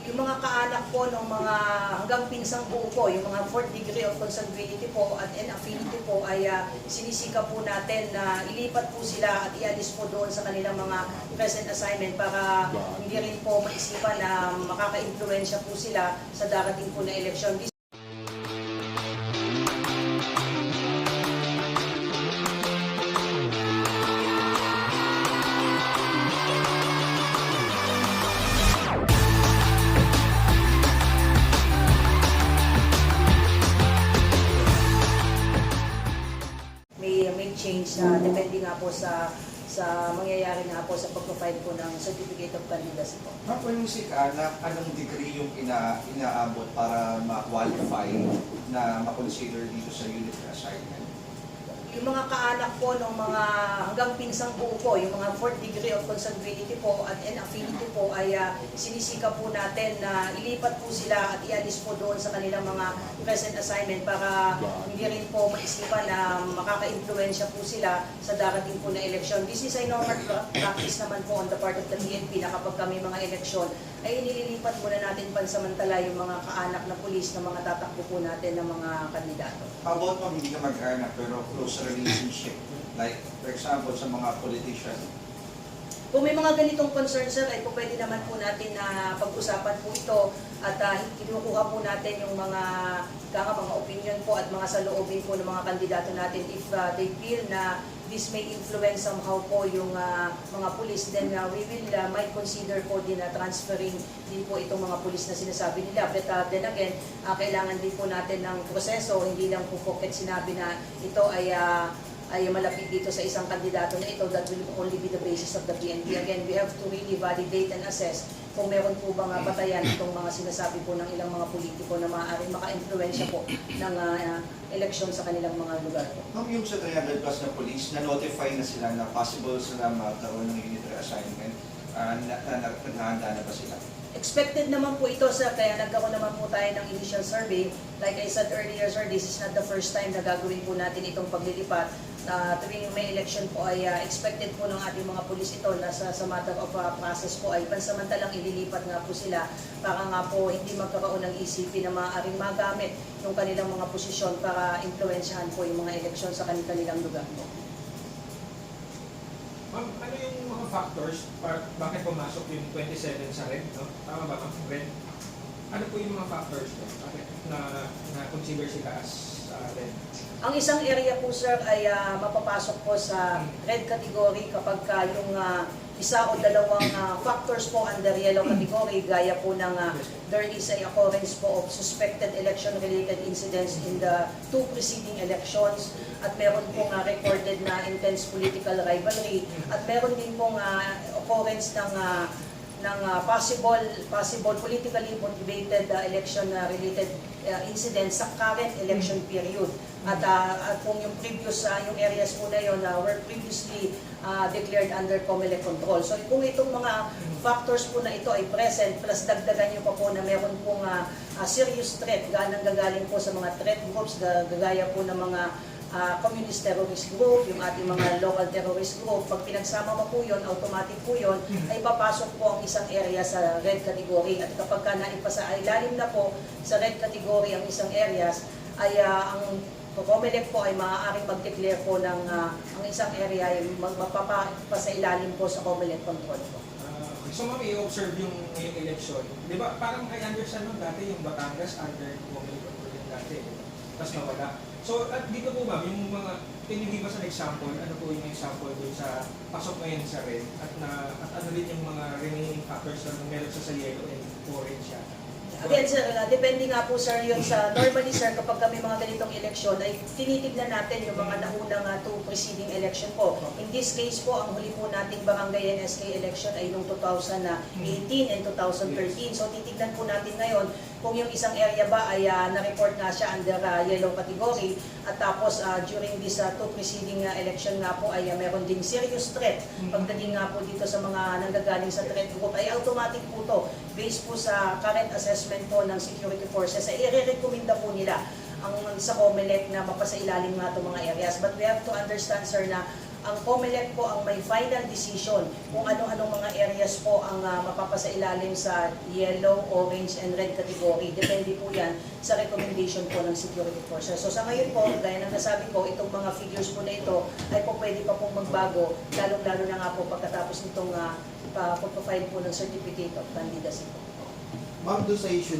Yung mga kaanak po ng mga hanggang pinsang buo po, yung mga fourth degree of consanguinity po at affinity po ay sinisika po natin na ilipat po sila at ialis po doon sa kanilang mga present assignment para hindi rin po maisipan na makaka-impluensya po sila sa darating po na eleksyon. May change na depende nga po sa mangyayari nga po sa pag-provide po ng certificate of candidacy po. Ma'am, when you say kaanak, anong degree yung inaabot para ma-qualify na ma-consider dito sa unit assignment? Yung mga kaanak po ng mga hanggang pinsang buo po, yung mga fourth degree of consanguinity po at affinity po ay sinisika po natin na ilipat po sila at ialis po doon sa kanilang mga present assignment para hindi rin po maisipan na makaka-impluensya po sila sa darating po na eleksyon. This is a normal practice naman po on the part of the PNP na kapag kami mga eleksyon ay inililipat muna natin pansamantala yung mga kaanak na pulis na mga tatakbo po natin ng mga kandidato. How about ma'am, hindi ka mag-anak pero close relationship? Like, for example, sa mga politician. Kung may mga ganitong concern, sir, ay po pwede naman po natin na pag-usapan po ito at kinukuha po natin yung mga opinion po at mga saloobin po ng mga kandidato natin if they feel na this may influence somehow po yung mga pulis, then we will might consider po din na transferring din po itong mga pulis na sinasabi nila. But then again, kailangan din po natin ng proseso, hindi lang po pocket sinabi na ito ay malapit dito sa isang kandidato na ito, that will only be the basis of the PNP. Again, we have to really validate and assess kung meron po bang batayan itong mga sinasabi po ng ilang mga politiko na maaaring maka-influensya po ng eleksyon sa kanilang mga lugar po. Ma'am, yung sa 300 plus na police, na-notify na sila na possible sila magkaroon ng unit assignment, naghahanda na ba sila? Expected naman po ito, sir, kaya nagkaroon naman po tayo ng initial survey. Like I said earlier, sir, this is not the first time na gagawin po natin itong paglilipat. Tuwing may election po ay expected po ng ating mga pulis ito na sa matter of process po ay pansamantalang ililipat nga po sila para nga po hindi magkaroon ng ECP na maaaring magamit yung kanilang mga posisyon para influensyahan po yung mga eleksyon sa kanilang lugar po. Ma'am, ano yung mga factors bakit pumasok yung 27 sa red, no? Tama ba, ma'am? Red? Ano po yung mga factors no? Bakit na consider sila as red? Ang isang area po, sir, ay mapapasok po sa red category kapag yung isa o dalawang factors po under yellow category, gaya po ng there is a occurrence po of suspected election-related incidents in the 2 preceding elections at meron pong recorded na intense political rivalry at meron din pong occurrence ng possible politically motivated election-related incidents sa current election period. At kung yung previous, yung areas po na yun were previously declared under COMELEC control. So kung itong mga factors po na ito ay present, plus dagdagan nyo pa po na meron pong serious threat, gagaling po sa mga threat groups, gagaya po ng mga communist terrorist group, yung ating mga local terrorist group, pag pinagsama mo po yun, automatic po yun, ay papasok po ang isang area sa red category. At kapag naipasa ay lalim na po sa red category ang isang areas, ay ang COMELEC po ay maaaring mag-declare po ng ang isang area ay magpapasa ilalim po sa COMELEC control po. So ma'am, i-observe yung ngayong election. Di ba, parang I understand nung dati yung Batangas under COMELEC control yung dati. Tapos nawala. So at dito po ma'am, yung mga, can you give us an example? Ano po yung example dun sa pasok ngayon sa red? At ano rin yung mga remaining factors na meron sa yellow and orange siya? Again, sir, depende nga po, sir, yun sa normally, sir, kapag kami mga ganitong eleksyon, ay tinitignan natin yung mga naunang 2 preceding election po. In this case po, ang huli po nating barangay NSK election ay noong 2018 and 2013. So, titignan po natin ngayon kung yung isang area ba ay na-report na siya under yellow category at tapos during this 2 preceding election nga po ay meron ding serious threat. Pagdating nga po dito sa mga nanggagaling sa threat group ay automatic po to based po sa current assessment po ng security forces ay i-recommenda po nila ang sa COMELEC na mapasailalim nga itong mga areas. But we have to understand, sir, na ang COMELEC po ang may final decision kung ano-anong mga areas po ang mapapasailalim sa yellow, orange, and red category. Depende po yan sa recommendation po ng security forces. So sa ngayon po, gaya ng nasabi ko, itong mga figures po na ito ay po pwede pa pong magbago, lalong-lalo na nga po pagkatapos nitong pagpa-file po ng certificate of candidacy po. Ma'am, doon sa issue